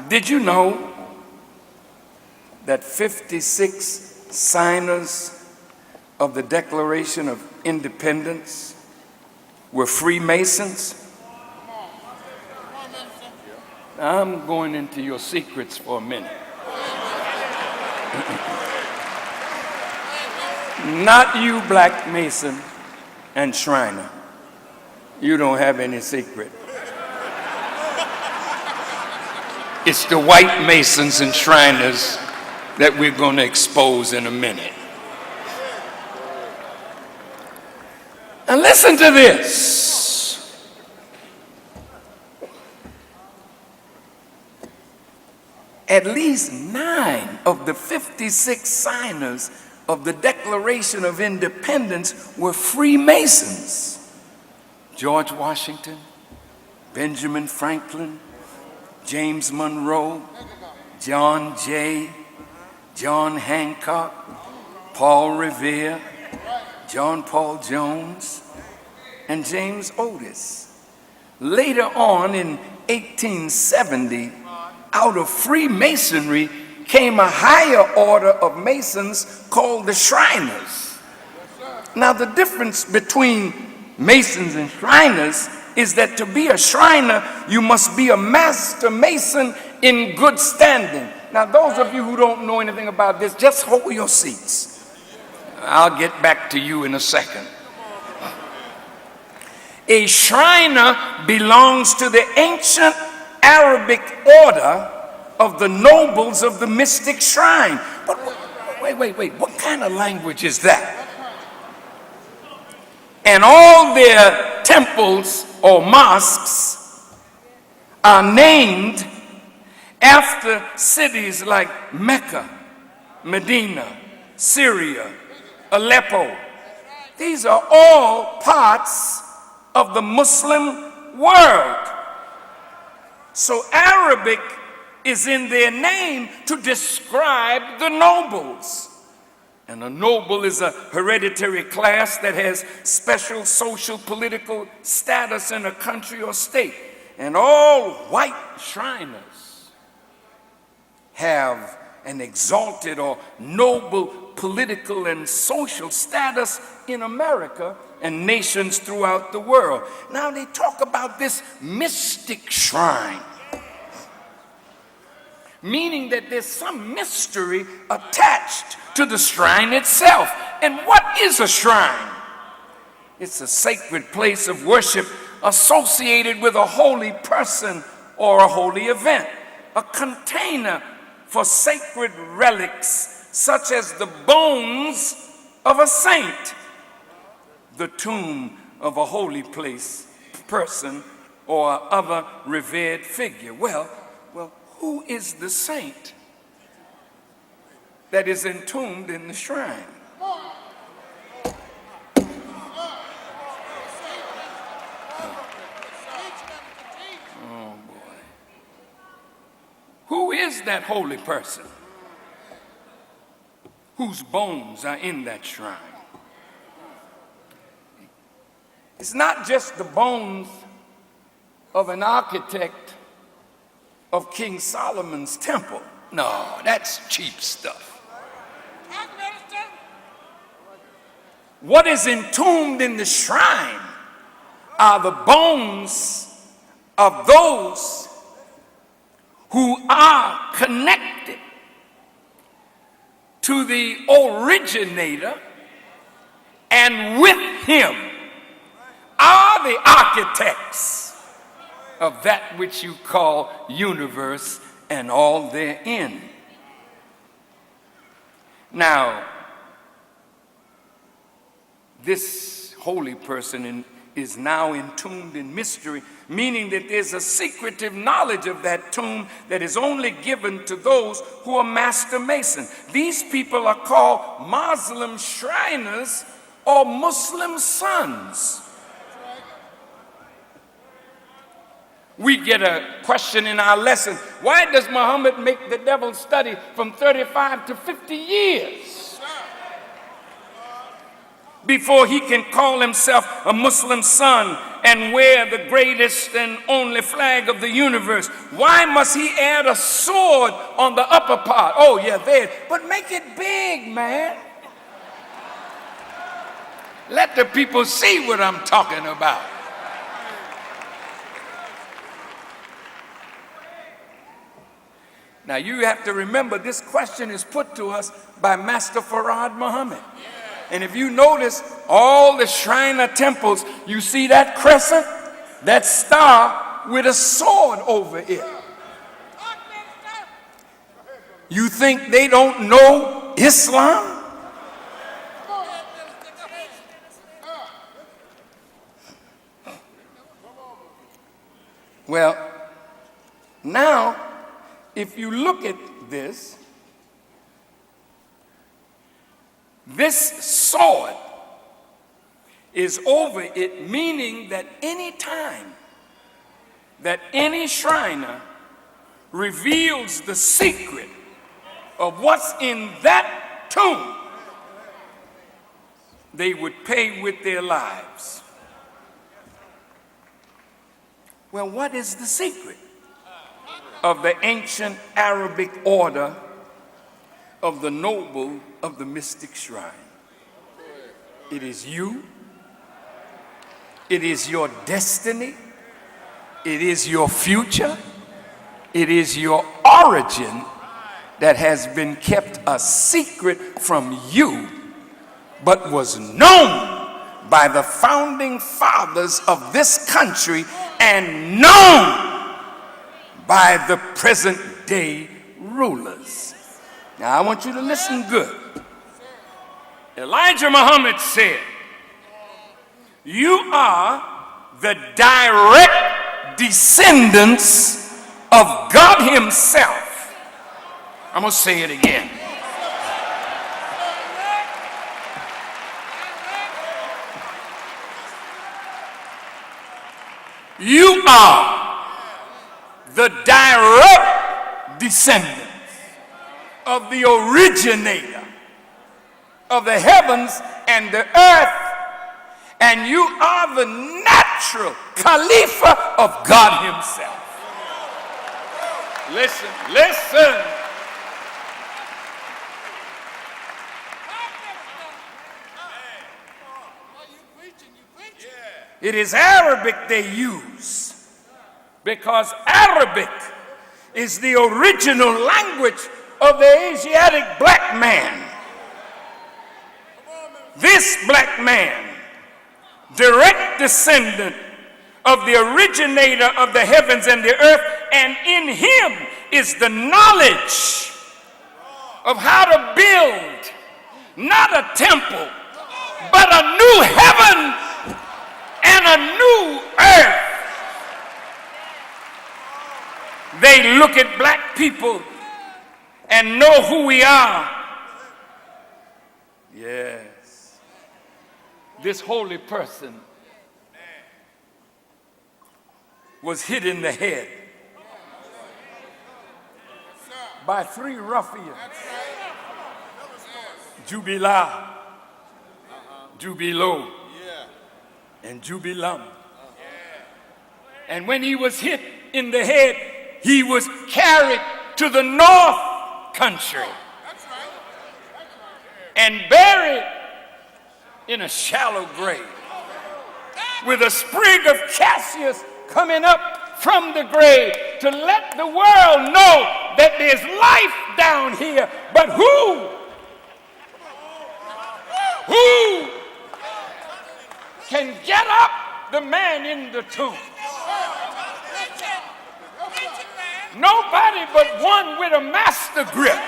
Did you know that 56 signers of the Declaration of Independence were Freemasons? I'm going into your secrets for a minute. Not you, Black Mason and Shriner. You don't have any secret. It's the white Masons and Shriners that we're going to expose in a minute. And listen to this. At least 9 of the 56 signers of the Declaration of Independence were Freemasons. George Washington, Benjamin Franklin, James Monroe, John Jay, John Hancock, Paul Revere, John Paul Jones, and James Otis. Later on in 1870, out of Freemasonry came a higher order of Masons called the Shriners. Now the difference between Masons and Shriners is that to be a Shriner, you must be a master Mason in good standing. Now those of you who don't know anything about this, just hold your seats. I'll get back to you in a second. A Shriner belongs to the ancient Arabic order of the nobles of the mystic shrine. But wait, what kind of language is that? And all their temples or mosques are named after cities like Mecca, Medina, Syria, Aleppo. These are all parts of the Muslim world. So Arabic is in their name to describe the nobles. And a noble is a hereditary class that has special social political status in a country or state. And all white Shriners have an exalted or noble political and social status in America and nations throughout the world. Now they talk about this mystic shrine, meaning that there's some mystery attached to the shrine itself. And what is a shrine? It's a sacred place of worship associated with a holy person or a holy event, a container for sacred relics such as the bones of a saint, the tomb of a holy person, or other revered figure. Well, who is the saint that is entombed in the shrine? Oh boy. Who is that holy person whose bones are in that shrine? It's not just the bones of an architect of King Solomon's temple. No, that's cheap stuff. What is entombed in the shrine are the bones of those who are connected to the originator, and with him are the architects of that which you call universe and all therein. Now, this holy person is now entombed in mystery, meaning that there's a secretive knowledge of that tomb that is only given to those who are master Mason. These people are called Muslim Shriners or Muslim sons. We get a question in our lesson: why does Muhammad make the devil study from 35 to 50 years? before he can call himself a Muslim son and wear the greatest and only flag of the universe? Why must he add a sword on the upper part? Oh, yeah, there. But make it big, man. Let the people see what I'm talking about. Now, you have to remember, this question is put to us by Master Farad Muhammad. And if you notice, all the Shriner temples, you see that crescent, that star with a sword over it. You think they don't know Islam? Well, now, if you look at this, this sword is over it, meaning that any time that any Shriner reveals the secret of what's in that tomb, they would pay with their lives. Well, what is the secret of the ancient Arabic order of the noble of the mystic shrine? It is you. It is your destiny. It is your future. It is your origin that has been kept a secret from you, but was known by the founding fathers of this country and known by the present day rulers. Now I want you to listen good. Elijah Muhammad said, you are the direct descendants of God himself. I'm going to say it again. You are the direct descendants of the originator of the heavens and the earth, and you are the natural Khalifa of God himself. Listen, listen. It is Arabic they use because Arabic is the original language of the Asiatic black man. This black man, direct descendant of the originator of the heavens and the earth, and in him is the knowledge of how to build not a temple, but a new heaven and a new earth. They look at black people and know who we are. Yes. This holy person was hit in the head by 3 ruffians, Jubilah, Jubilo, and Jubilam. And when he was hit in the head, he was carried to the north country and buried in a shallow grave with a sprig of cassius coming up from the grave to let the world know that there's life down here. But who can get up the man in the tomb? Nobody but one with a master grip.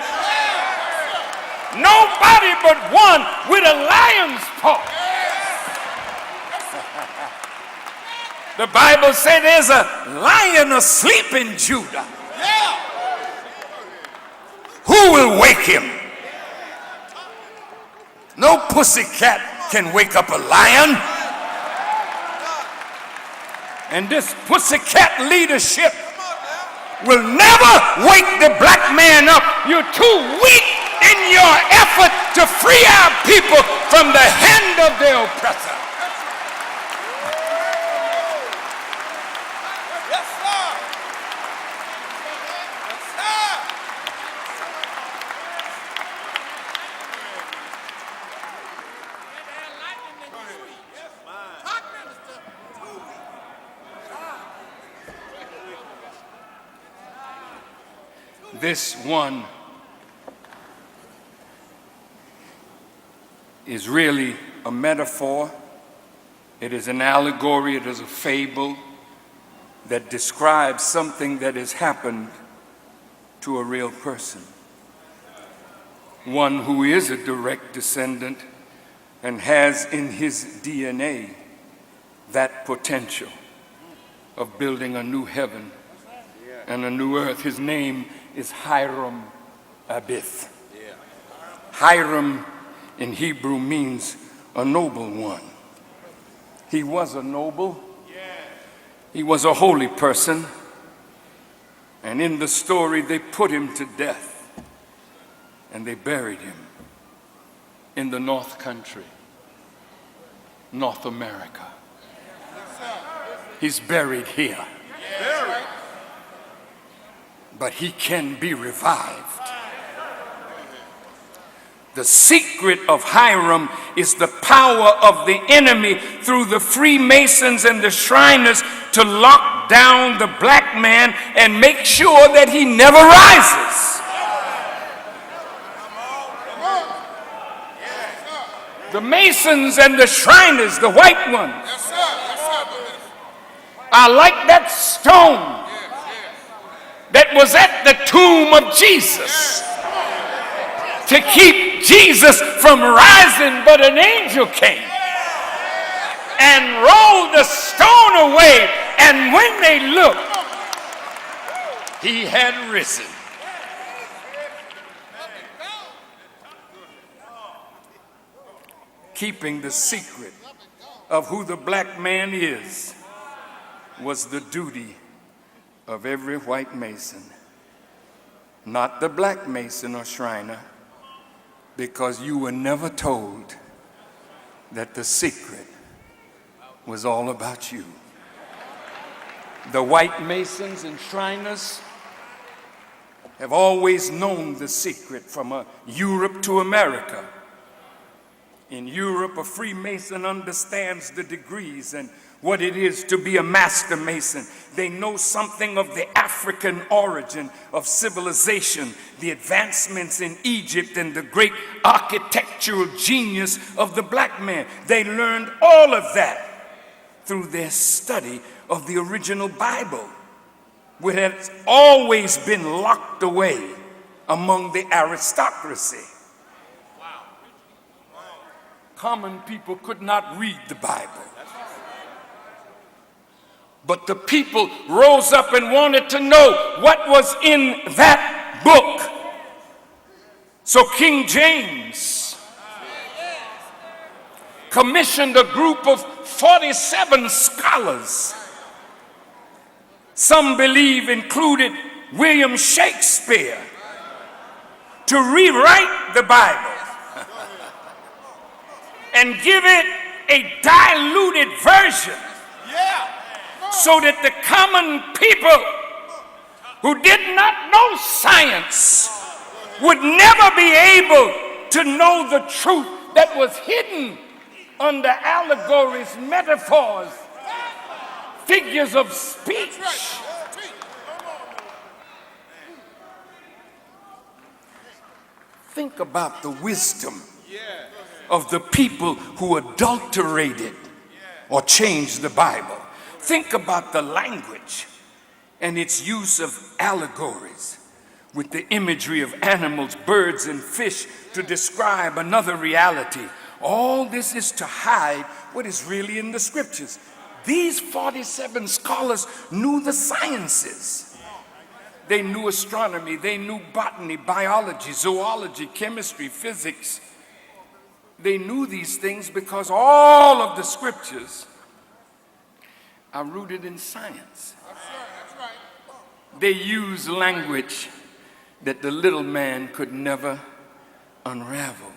Nobody but one with a lion's paw. The Bible said there's a lion asleep in Judah. Who will wake him? No pussycat can wake up a lion. And this pussycat leadership will never wake the black man up. You're too weak in your effort to free our people from the hand of their oppressor. Yes, sir. Yes, sir. This one is really a metaphor. It is an allegory, it is a fable that describes something that has happened to a real person. One who is a direct descendant and has in his DNA that potential of building a new heaven and a new earth. His name is Hiram Abith. Hiram in Hebrew means a noble one. He was a noble. He was a holy person. And in the story, they put him to death and they buried him in the North Country, North America. He's buried here. But he can be revived. The secret of Hiram is the power of the enemy through the Freemasons and the Shriners to lock down the black man and make sure that he never rises. The Masons and the Shriners, the white ones, are like that stone that was at the tomb of Jesus to keep Jesus from rising, but an angel came and rolled the stone away, and when they looked, he had risen. Keeping the secret of who the black man is was the duty of every white Mason, not the black Mason or Shriner, because you were never told that the secret was all about you. The white Masons and Shriners have always known the secret from Europe to America. In Europe, a Freemason understands the degrees and what it is to be a master Mason. They know something of the African origin of civilization, the advancements in Egypt, and the great architectural genius of the black man. They learned all of that through their study of the original Bible, which has always been locked away among the aristocracy. Common people could not read the Bible. But the people rose up and wanted to know what was in that book. So King James commissioned a group of 47 scholars. Some believe included William Shakespeare, to rewrite the Bible and give it a diluted version, so that the common people who did not know science would never be able to know the truth that was hidden under allegories, metaphors, figures of speech. Think about the wisdom of the people who adulterated or changed the Bible. Think about the language and its use of allegories with the imagery of animals, birds, and fish to describe another reality. All this is to hide what is really in the scriptures. These 47 scholars knew the sciences. They knew astronomy, they knew botany, biology, zoology, chemistry, physics. They knew these things because all of the scriptures are rooted in science. They use language that the little man could never unravel.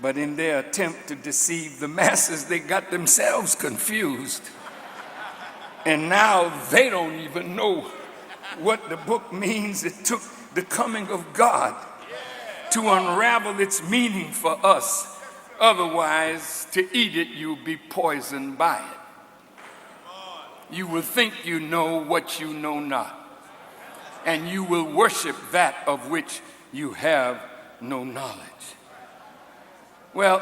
But in their attempt to deceive the masses, they got themselves confused. And now they don't even know what the book means. It took the coming of God to unravel its meaning for us. Otherwise, to eat it, you'll be poisoned by it. You will think you know what you know not, and you will worship that of which you have no knowledge. Well,